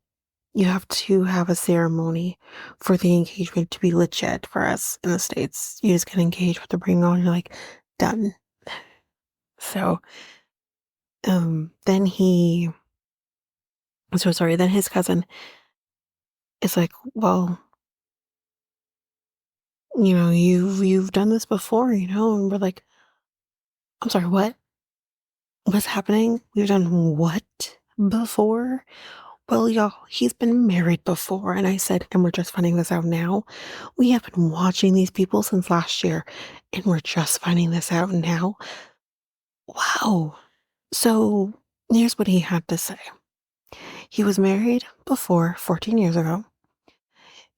you have to have a ceremony for the engagement to be legit. For us in the States, you just get engaged with the ring on, you're like, done. So then then his cousin is like, well, you've done this before, and we're like, I'm sorry, what? What's happening? We've done what before? Well, y'all, he's been married before. And I said, and we're just finding this out now. We have been watching these people since last year, and we're just finding this out now. Wow. So here's what he had to say. He was married before 14 years ago.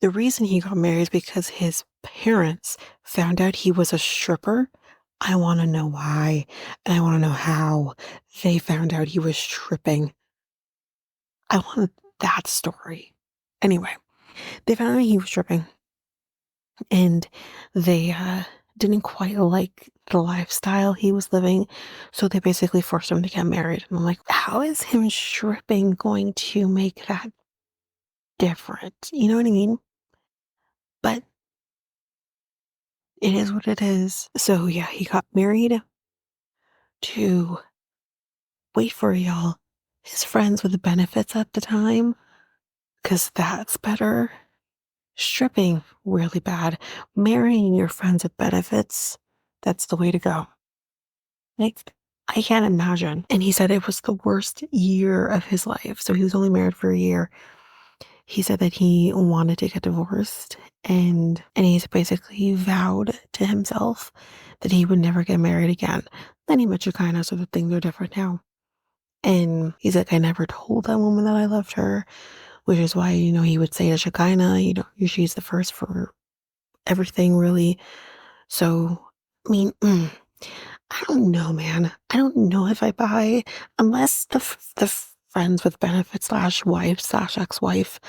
The reason he got married is because his parents found out he was a stripper. I want to know why, and I want to know how they found out he was stripping. I want that story. Anyway, they found out he was stripping, and they didn't quite like the lifestyle he was living, so they basically forced him to get married. And I'm like, how is him stripping going to make that different? You know what I mean? But it is what it is. So yeah, he got married to, wait for it, y'all, his friends with the benefits at the time, because that's better. Stripping, really bad. Marrying your friends with benefits, that's the way to go. Like, I can't imagine. And he said it was the worst year of his life. So he was only married for a year. He said that he wanted to get divorced, and he's basically vowed to himself that he would never get married again. Then he met Shekinah, so that things are different now. And he's like, I never told that woman that I loved her, which is why, he would say to Shekinah, she's the first for everything, really. So, I mean, I don't know, man. I don't know if I buy, unless the friends with benefits slash wife slash ex-wife,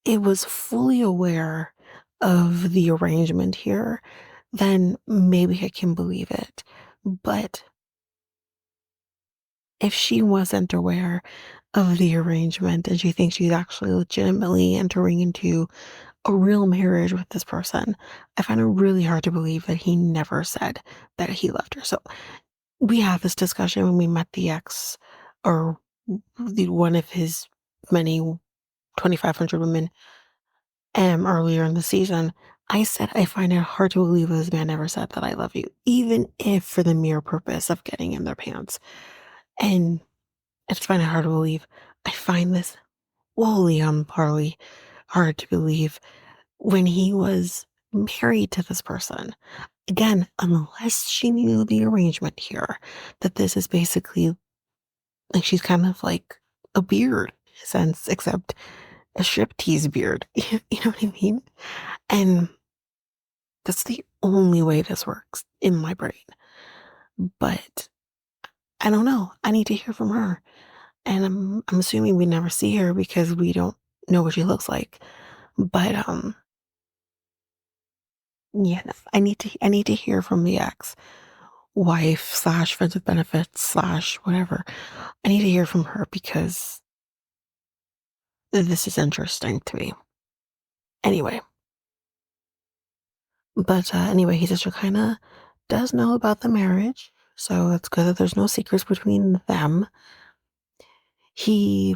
it was fully aware of the arrangement here, then maybe I can believe it. But if she wasn't aware of the arrangement and she thinks she's actually legitimately entering into a real marriage with this person, I find it really hard to believe that he never said that he loved her. So we had this discussion when we met the ex, or one of his many 2,500 women, earlier in the season. I said I find it hard to believe this man never said that I love you, even if for the mere purpose of getting in their pants. And I just find it hard to believe. I find this wholly unparly hard to believe when he was married to this person. Again, unless she knew the arrangement here, that this is basically like she's kind of like a beard in a sense, except a striptease beard. You know what I mean? And that's the only way this works in my brain. But I don't know. I need to hear from her. And I'm assuming we never see her because we don't know what she looks like. But yeah, no, I need to hear from the ex wife slash friends with benefits slash whatever. I need to hear from her because this is interesting to me. Anyway, but anyway, he says Shekinah does know about the marriage, so it's good that there's no secrets between them. He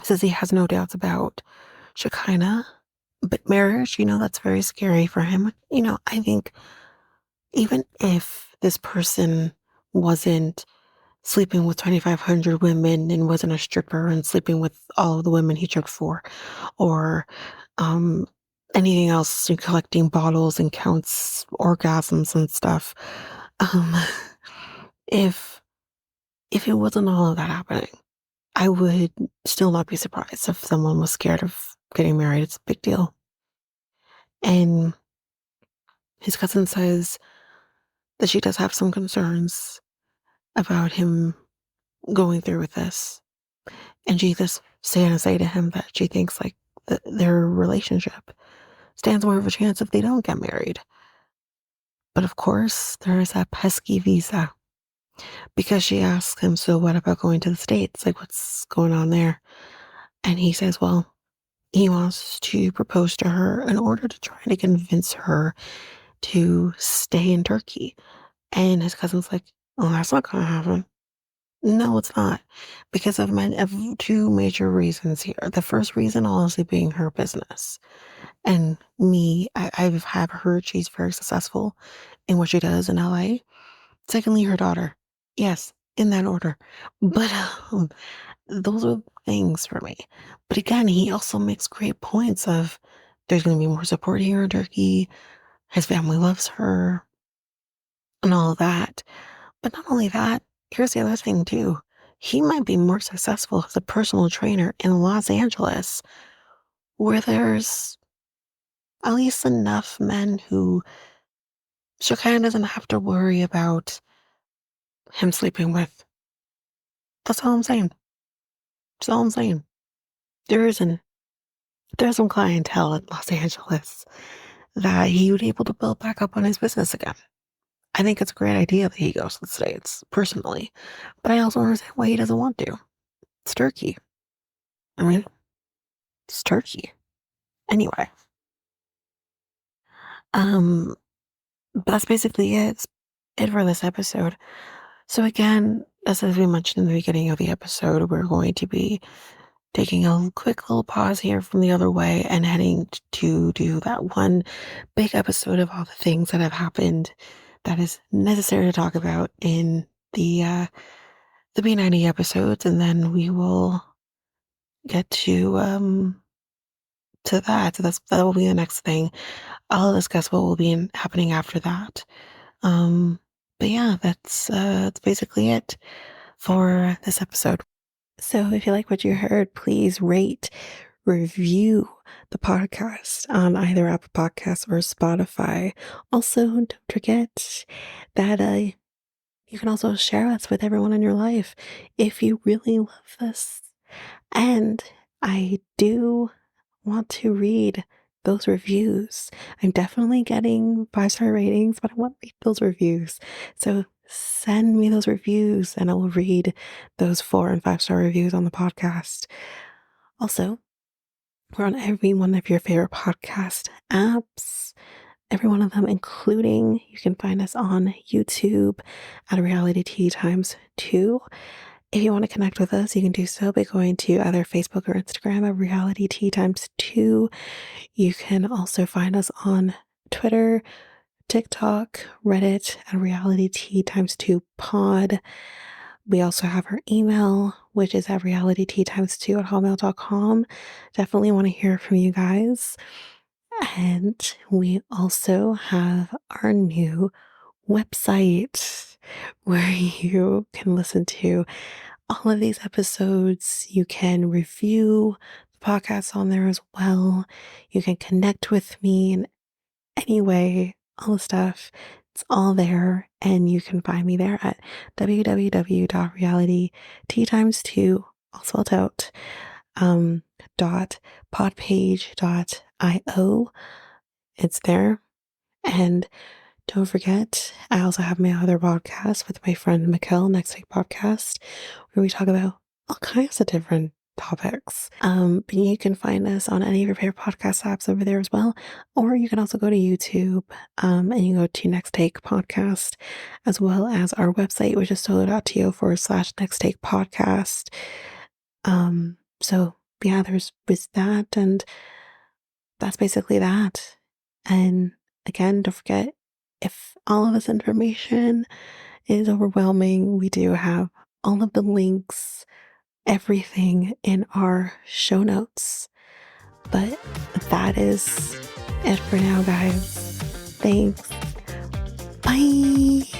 says he has no doubts about Shekinah, but marriage, that's very scary for him. I think even if this person wasn't sleeping with 2,500 women and wasn't a stripper and sleeping with all of the women he tripped for, or um, anything else, collecting bottles and counts orgasms and stuff. Um, if if it wasn't all of that happening, I would still not be surprised if someone was scared of getting married. It's a big deal. And his cousin says that she does have some concerns about him going through with this. And she just say to him that she thinks like their relationship stands more of a chance if they don't get married. But of course, there is that pesky visa because she asks him, so what about going to the States? Like, what's going on there? And he says, well, he wants to propose to her in order to try to convince her to stay in Turkey. And his cousin's like, oh, that's not going to happen. No, it's not. Because of two major reasons here. The first reason, honestly, being her business. And me, have heard she's very successful in what she does in LA. Secondly, her daughter. Yes, in that order. But those are things for me. But again, he also makes great points of there's going to be more support here in Turkey. His family loves her and all of that. But not only that, here's the other thing too. He might be more successful as a personal trainer in Los Angeles, where there's at least enough men who Shekinah doesn't have to worry about him sleeping with. That's all I'm saying. That's all I'm saying. There isn't. There's some clientele in Los Angeles that he would be able to build back up on his business again. I think it's a great idea that he goes to the States, personally. But I also understand why he doesn't want to. It's Turkey. I mean, it's Turkey. Anyway, um, but that's basically it for this episode. So again, as we mentioned in the beginning of the episode, we're going to be taking a quick little pause here from the other way and heading to do that one big episode of all the things that have happened that is necessary to talk about in the B90 episodes, and then we will get to that. So that will be the next thing. I'll discuss what will be happening after that. Um, but yeah, that's basically it for this episode. So if you like what you heard, please rate, review the podcast on either Apple Podcasts or Spotify. Also, don't forget that you can also share us with everyone in your life if you really love this. And I do want to read those reviews. I'm definitely getting 5-star ratings, but I want to read those reviews. So send me those reviews and I will read those 4 and 5-star reviews on the podcast. Also, we're on every one of your favorite podcast apps, every one of them, including you can find us on YouTube at Reality Tea Times 2. If you want to connect with us, you can do so by going to either Facebook or Instagram at Reality Tea Times 2. You can also find us on Twitter, TikTok, Reddit at Reality Tea Times 2 Pod. We also have our email, which is at realityteatimes2 at hotmail.com. Definitely want to hear from you guys. And we also have our new website where you can listen to all of these episodes. You can review the podcast on there as well. You can connect with me in any way, all the stuff. It's all there, and you can find me there at www.realityteatimes2, all spelled out, .podpage.io. It's there. And don't forget, I also have my other podcast with my friend Mikkel, Next Take Podcast, where we talk about all kinds of different topics. But you can find us on any of your favorite podcast apps over there as well. Or you can also go to YouTube and you go to Next Take Podcast, as well as our website, which is solo.to/Next Take Podcast. So yeah, there's that, and that's basically that. And again, don't forget, if all of this information is overwhelming, we do have all of the links, everything in our show notes. But that is it for now, guys. Thanks. Bye.